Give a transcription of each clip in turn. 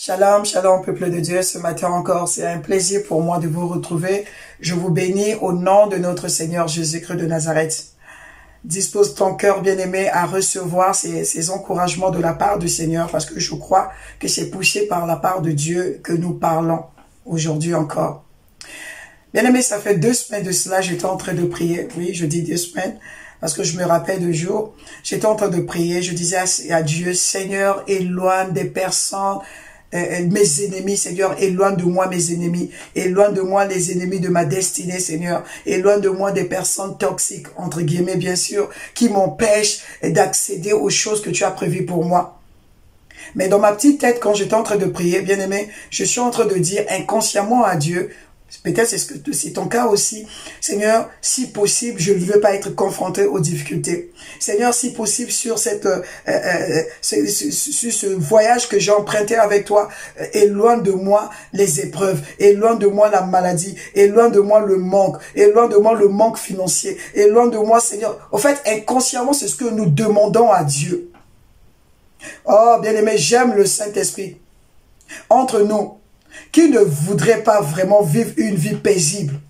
Shalom, shalom, peuple de Dieu. Ce matin encore, c'est un plaisir pour moi de vous retrouver. Je vous bénis au nom de notre Seigneur Jésus-Christ de Nazareth. Dispose ton cœur bien-aimé à recevoir ces encouragements de la part du Seigneur, parce que je crois que c'est poussé par la part de Dieu que nous parlons aujourd'hui encore. Bien-aimé, ça fait 2 semaines de cela, j'étais en train de prier. Oui, je dis 2 semaines, parce que je me rappelle de jours. J'étais en train de prier, je disais à Dieu, Seigneur, éloigne des personnes, mes ennemis, Seigneur, éloigne de moi mes ennemis, éloigne de moi les ennemis de ma destinée, Seigneur, éloigne de moi des personnes toxiques, entre guillemets, bien sûr, qui m'empêchent d'accéder aux choses que tu as prévues pour moi. Mais dans ma petite tête, quand j'étais en train de prier, bien aimé, je suis en train de dire inconsciemment à Dieu, peut-être c'est ton cas aussi. Seigneur, si possible, je ne veux pas être confronté aux difficultés. Seigneur, si possible, sur ce voyage que j'ai emprunté avec toi, éloigne de moi les épreuves, éloigne de moi la maladie, éloigne de moi le manque financier, éloigne de moi, Seigneur. En fait, inconsciemment, c'est ce que nous demandons à Dieu. Oh, bien-aimé, j'aime le Saint-Esprit. Entre nous, qui ne voudrait pas vraiment vivre une vie paisible,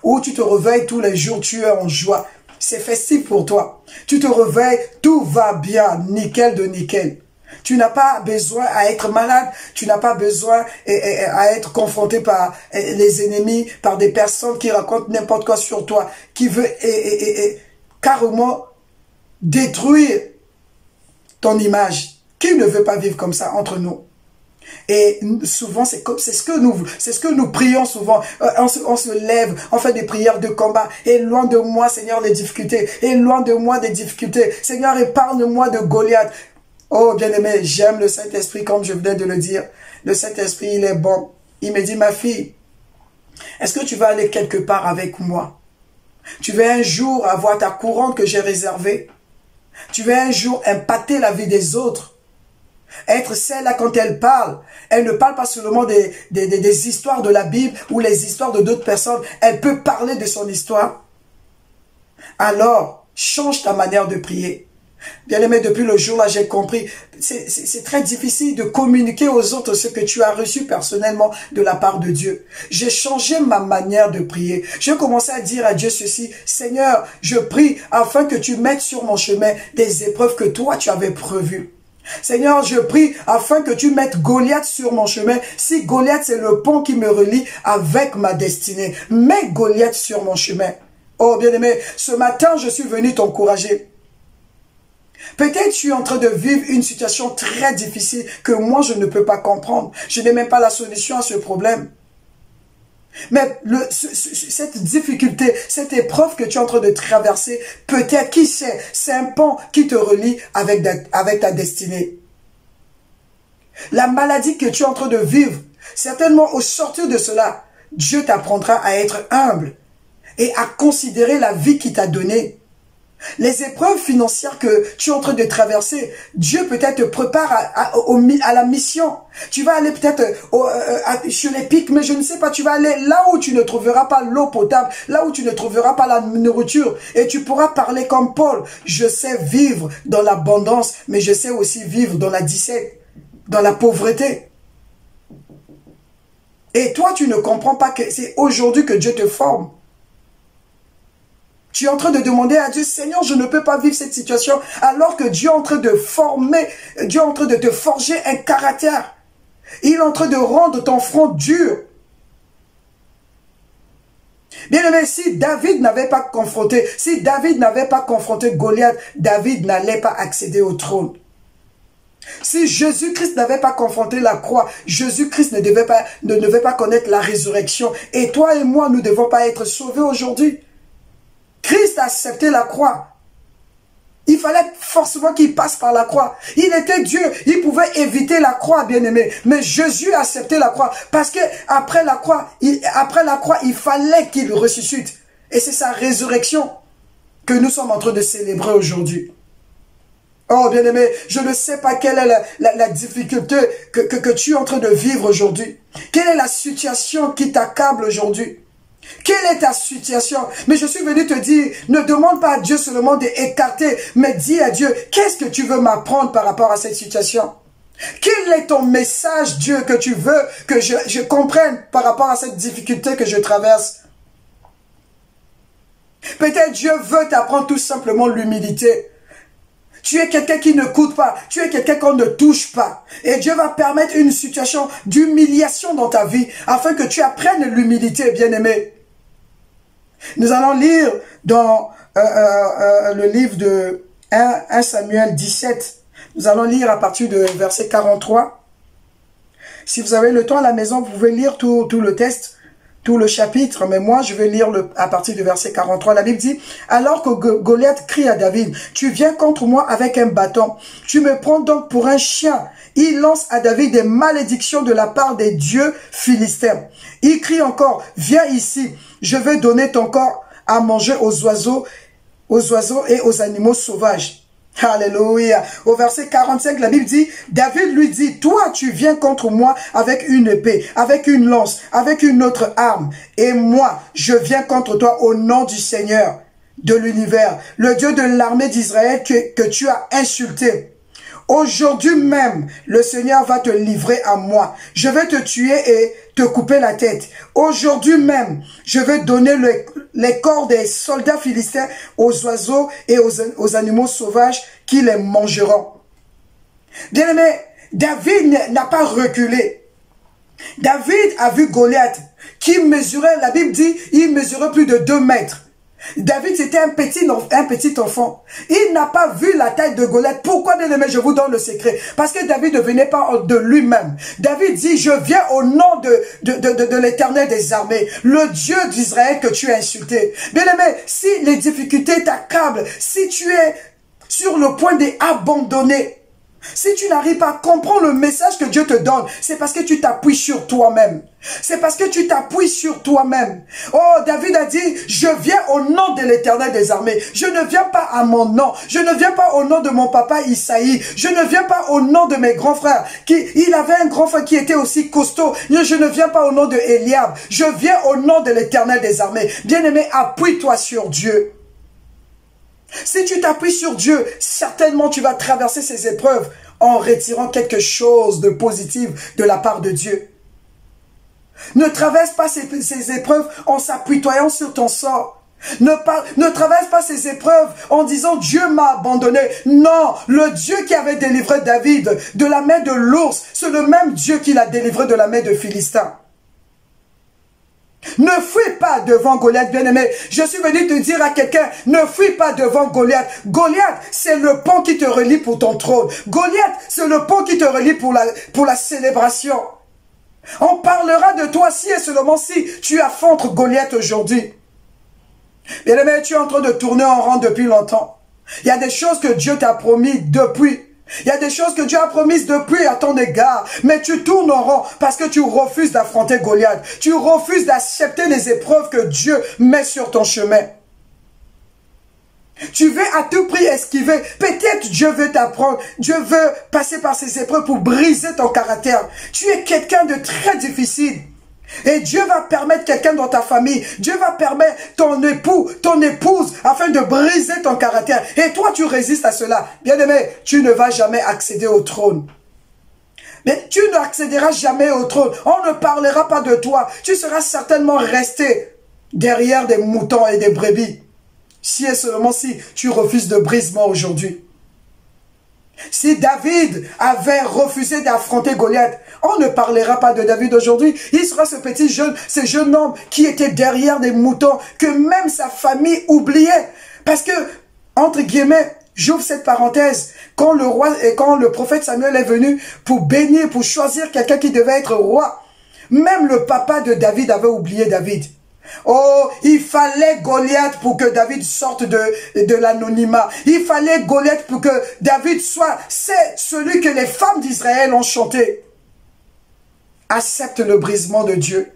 où tu te réveilles tous les jours, tu es en joie, c'est festif pour toi. Tu te réveilles, tout va bien, nickel de nickel. Tu n'as pas besoin à être malade, tu n'as pas besoin à être confronté par les ennemis, par des personnes qui racontent n'importe quoi sur toi, qui veulent carrément détruire ton image. Qui ne veut pas vivre comme ça entre nous? Et souvent, c'est ce que nous prions souvent. On se lève, on fait des prières de combat. Et loin de moi, Seigneur, les difficultés. Et loin de moi des difficultés. Seigneur, épargne-moi de Goliath. Oh, bien-aimé, j'aime le Saint-Esprit, comme je venais de le dire. Le Saint-Esprit, il est bon. Il me dit, ma fille, est-ce que tu vas aller quelque part avec moi? Tu veux un jour avoir ta couronne que j'ai réservée? Tu veux un jour impacter la vie des autres? Être celle-là, quand elle ne parle pas seulement des histoires de la Bible ou les histoires de d'autres personnes. Elle peut parler de son histoire. Alors, change ta manière de prier. Bien-aimé, depuis le jour-là, j'ai compris. C'est très difficile de communiquer aux autres ce que tu as reçu personnellement de la part de Dieu. J'ai changé ma manière de prier. J'ai commencé à dire à Dieu ceci. Seigneur, je prie afin que tu mettes sur mon chemin des épreuves que toi, tu avais prévues. Seigneur, je prie afin que tu mettes Goliath sur mon chemin. Si Goliath, c'est le pont qui me relie avec ma destinée, mets Goliath sur mon chemin. Oh, bien-aimé, ce matin, je suis venu t'encourager. Peut-être tu es en train de vivre une situation très difficile que moi, je ne peux pas comprendre. Je n'ai même pas la solution à ce problème. Mais cette difficulté, cette épreuve que tu es en train de traverser, peut-être, qui sait, c'est un pont qui te relie avec ta destinée. La maladie que tu es en train de vivre, certainement au sortir de cela, Dieu t'apprendra à être humble et à considérer la vie qu'il t'a donnée. Les épreuves financières que tu es en train de traverser, Dieu peut-être te prépare à la mission. Tu vas aller peut-être sur les pics, mais je ne sais pas, tu vas aller là où tu ne trouveras pas l'eau potable, là où tu ne trouveras pas la nourriture. Et tu pourras parler comme Paul. Je sais vivre dans l'abondance, mais je sais aussi vivre dans la disette, dans la pauvreté. Et toi, tu ne comprends pas que c'est aujourd'hui que Dieu te forme. Tu es en train de demander à Dieu, Seigneur, je ne peux pas vivre cette situation, alors que Dieu est en train de former, Dieu est en train de te forger un caractère. Il est en train de rendre ton front dur. Bien aimé, si David n'avait pas confronté Goliath, David n'allait pas accéder au trône. Si Jésus-Christ n'avait pas confronté la croix, Jésus-Christ ne devait pas connaître la résurrection. Et toi et moi, nous ne devons pas être sauvés aujourd'hui. Christ a accepté la croix. Il fallait forcément qu'il passe par la croix. Il était Dieu. Il pouvait éviter la croix, bien-aimé. Mais Jésus a accepté la croix. Parce que après la croix, il fallait qu'il ressuscite. Et c'est sa résurrection que nous sommes en train de célébrer aujourd'hui. Oh, bien-aimé, je ne sais pas quelle est la difficulté que tu es en train de vivre aujourd'hui. Quelle est la situation qui t'accable aujourd'hui? Quelle est ta situation? Mais je suis venu te dire, ne demande pas à Dieu seulement d'écarter, mais dis à Dieu, qu'est-ce que tu veux m'apprendre par rapport à cette situation? Quel est ton message, Dieu, que tu veux que je comprenne par rapport à cette difficulté que je traverse? Peut-être Dieu veut t'apprendre tout simplement l'humilité. Tu es quelqu'un qui ne coûte pas. Tu es quelqu'un qu'on ne touche pas. Et Dieu va permettre une situation d'humiliation dans ta vie afin que tu apprennes l'humilité, bien-aimé. Nous allons lire dans le livre de 1 Samuel 17. Nous allons lire à partir de verset 43. Si vous avez le temps à la maison, vous pouvez lire tout le texte, tout le chapitre. Mais moi, je vais lire à partir du verset 43. La Bible dit, « Alors que Goliath crie à David, « Tu viens contre moi avec un bâton. Tu me prends donc pour un chien. » Il lance à David des malédictions de la part des dieux philistins. Il crie encore, « Viens ici, je vais donner ton corps à manger aux oiseaux et aux animaux sauvages. » Alléluia. Au verset 45, la Bible dit, David lui dit, toi tu viens contre moi avec une épée, avec une lance, avec une autre arme. Et moi, je viens contre toi au nom du Seigneur de l'univers, le Dieu de l'armée d'Israël que tu as insulté. Aujourd'hui même, le Seigneur va te livrer à moi. Je vais te tuer et te couper la tête. Aujourd'hui même, je vais donner les corps des soldats philistins aux oiseaux et aux animaux sauvages qui les mangeront. Bien-aimé, David n'a pas reculé. David a vu Goliath qui mesurait, la Bible dit, il mesurait plus de 2 mètres. David, c'était un petit enfant. Il n'a pas vu la taille de Goliath. Pourquoi, bien aimé, je vous donne le secret? Parce que David ne venait pas de lui-même. David dit, je viens au nom de l'Éternel des armées, le Dieu d'Israël que tu as insulté. Bien aimé, si les difficultés t'accablent, si tu es sur le point d'abandonner, si tu n'arrives pas à comprendre le message que Dieu te donne, c'est parce que tu t'appuies sur toi-même. C'est parce que tu t'appuies sur toi-même. Oh, David a dit, je viens au nom de l'Éternel des armées. Je ne viens pas à mon nom. Je ne viens pas au nom de mon papa Isaïe. Je ne viens pas au nom de mes grands frères. Il avait un grand frère qui était aussi costaud. Je ne viens pas au nom de Eliab. Je viens au nom de l'Éternel des armées. Bien-aimé, appuie-toi sur Dieu. Si tu t'appuies sur Dieu, certainement tu vas traverser ces épreuves en retirant quelque chose de positif de la part de Dieu. Ne traverse pas ces épreuves en s'apitoyant sur ton sort. Ne traverse pas ces épreuves en disant Dieu m'a abandonné. Non, le Dieu qui avait délivré David de la main de l'ours, c'est le même Dieu qui l'a délivré de la main de Philistin. Ne fuis pas devant Goliath, bien-aimé. Je suis venu te dire à quelqu'un, ne fuis pas devant Goliath. Goliath, c'est le pont qui te relie pour ton trône. Goliath, c'est le pont qui te relie pour la célébration. On parlera de toi si et seulement si tu affrontes Goliath aujourd'hui. Bien-aimé, tu es en train de tourner en rond depuis longtemps. Il y a des choses que Dieu t'a promis depuis. Il y a des choses que Dieu a promises depuis à ton égard, mais tu tournes en rond parce que tu refuses d'affronter Goliath. Tu refuses d'accepter les épreuves que Dieu met sur ton chemin. Tu veux à tout prix esquiver. Peut-être Dieu veut t'apprendre. Dieu veut passer par ces épreuves pour briser ton caractère. Tu es quelqu'un de très difficile. Et Dieu va permettre quelqu'un dans ta famille, Dieu va permettre ton époux, ton épouse, afin de briser ton caractère. Et toi, tu résistes à cela. Bien-aimé, tu ne vas jamais accéder au trône. Mais tu n'accéderas jamais au trône. On ne parlera pas de toi. Tu seras certainement resté derrière des moutons et des brebis. Si et seulement si tu refuses de brisement aujourd'hui. Si David avait refusé d'affronter Goliath, on ne parlera pas de David aujourd'hui. Il sera ce petit jeune, ce jeune homme qui était derrière des moutons, que même sa famille oubliait. Parce que, entre guillemets, j'ouvre cette parenthèse, quand le roi et quand le prophète Samuel est venu pour bénir, pour choisir quelqu'un qui devait être roi, même le papa de David avait oublié David. Oh, il fallait Goliath pour que David sorte de l'anonymat. Il fallait Goliath pour que David soit, c'est celui que les femmes d'Israël ont chanté. Accepte le brisement de Dieu.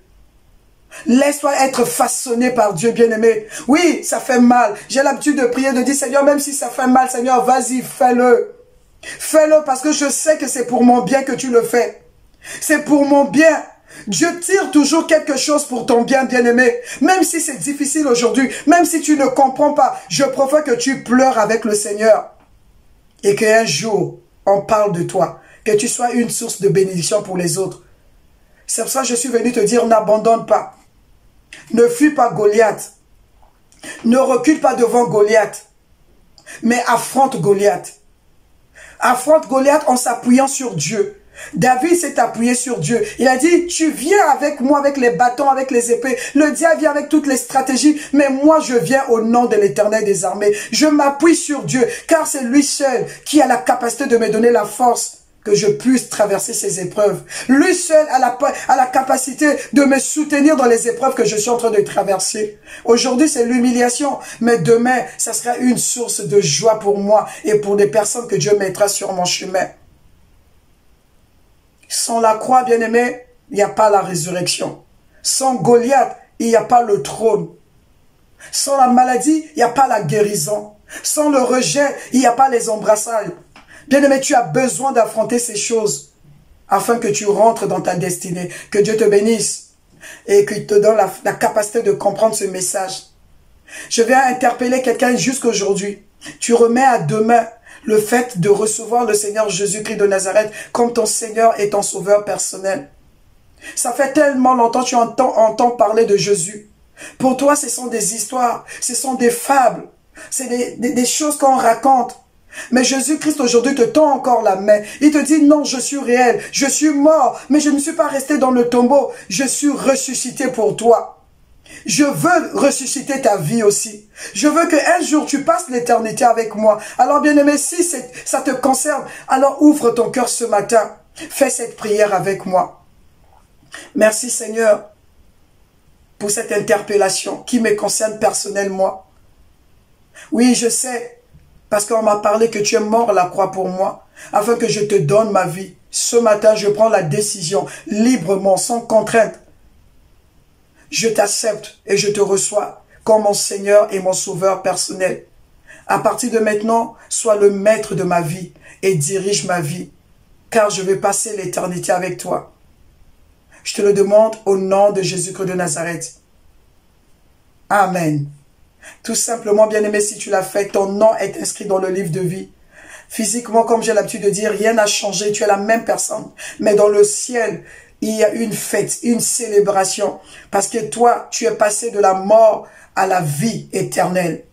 Laisse-toi être façonné par Dieu, bien-aimé. Oui, ça fait mal. J'ai l'habitude de prier, de dire, Seigneur, même si ça fait mal, Seigneur, vas-y, fais-le. Fais-le parce que je sais que c'est pour mon bien que tu le fais. C'est pour mon bien. Dieu tire toujours quelque chose pour ton bien, bien-aimé. Même si c'est difficile aujourd'hui, même si tu ne comprends pas, je préfère que tu pleures avec le Seigneur. Et qu'un jour, on parle de toi. que tu sois une source de bénédiction pour les autres. C'est pour ça que je suis venu te dire, n'abandonne pas. Ne fuis pas Goliath. Ne recule pas devant Goliath. Mais affronte Goliath. Affronte Goliath en s'appuyant sur Dieu. David s'est appuyé sur Dieu. Il a dit, tu viens avec moi, avec les bâtons, avec les épées. Le diable vient avec toutes les stratégies. Mais moi, je viens au nom de l'Éternel des armées. Je m'appuie sur Dieu, car c'est lui seul qui a la capacité de me donner la force que je puisse traverser ces épreuves. Lui seul a la capacité de me soutenir dans les épreuves que je suis en train de traverser. Aujourd'hui, c'est l'humiliation, mais demain, ça sera une source de joie pour moi et pour des personnes que Dieu mettra sur mon chemin. Sans la croix, bien-aimé, il n'y a pas la résurrection. Sans Goliath, il n'y a pas le trône. Sans la maladie, il n'y a pas la guérison. Sans le rejet, il n'y a pas les embrassages. Bien-aimé, tu as besoin d'affronter ces choses afin que tu rentres dans ta destinée. Que Dieu te bénisse et qu'il te donne la capacité de comprendre ce message. Je viens interpeller quelqu'un jusqu'aujourd'hui. Tu remets à demain le fait de recevoir le Seigneur Jésus-Christ de Nazareth comme ton Seigneur et ton Sauveur personnel. Ça fait tellement longtemps que tu entends parler de Jésus. Pour toi, ce sont des histoires, ce sont des fables, c'est des choses qu'on raconte. Mais Jésus-Christ aujourd'hui te tend encore la main. Il te dit non, je suis réel, je suis mort, mais je ne suis pas resté dans le tombeau. Je suis ressuscité pour toi. Je veux ressusciter ta vie aussi. Je veux qu'un jour tu passes l'éternité avec moi. Alors bien-aimé, si ça te concerne, alors ouvre ton cœur ce matin. Fais cette prière avec moi. Merci Seigneur pour cette interpellation qui me concerne personnellement. Oui, je sais. Parce qu'on m'a parlé que tu es mort à la croix pour moi, afin que je te donne ma vie. Ce matin, je prends la décision, librement, sans contrainte. Je t'accepte et je te reçois comme mon Seigneur et mon Sauveur personnel. À partir de maintenant, sois le maître de ma vie et dirige ma vie, car je vais passer l'éternité avec toi. Je te le demande au nom de Jésus-Christ de Nazareth. Amen. Tout simplement, bien-aimé, si tu l'as fait, ton nom est inscrit dans le livre de vie. Physiquement, comme j'ai l'habitude de dire, rien n'a changé, tu es la même personne. Mais dans le ciel, il y a une fête, une célébration. Parce que toi, tu es passé de la mort à la vie éternelle.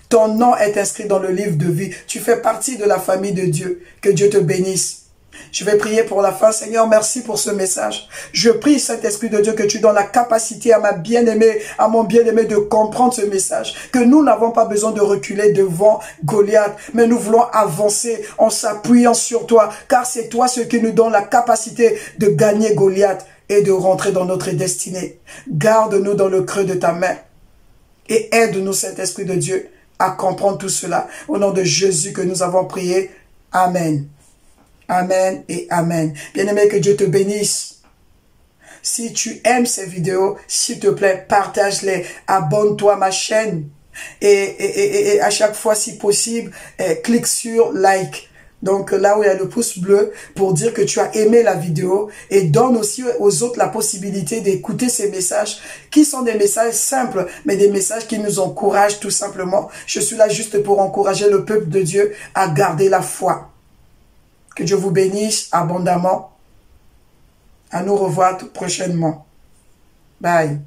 Ton nom est inscrit dans le livre de vie. Tu fais partie de la famille de Dieu. Que Dieu te bénisse. Je vais prier pour la fin. Seigneur, merci pour ce message. Je prie, Saint-Esprit de Dieu, que tu donnes la capacité à ma bien-aimée, à mon bien-aimé de comprendre ce message. Que nous n'avons pas besoin de reculer devant Goliath, mais nous voulons avancer en s'appuyant sur toi, car c'est toi ce qui nous donne la capacité de gagner Goliath et de rentrer dans notre destinée. Garde-nous dans le creux de ta main et aide-nous, Saint-Esprit de Dieu, à comprendre tout cela. Au nom de Jésus que nous avons prié. Amen. Amen et Amen. Bien-aimé, que Dieu te bénisse. Si tu aimes ces vidéos, s'il te plaît, partage-les. Abonne-toi à ma chaîne. Et à chaque fois, si possible, clique sur like. Donc là où il y a le pouce bleu pour dire que tu as aimé la vidéo. Et donne aussi aux autres la possibilité d'écouter ces messages qui sont des messages simples, mais des messages qui nous encouragent tout simplement. Je suis là juste pour encourager le peuple de Dieu à garder la foi. Que Dieu vous bénisse abondamment. À nous revoir tout prochainement. Bye.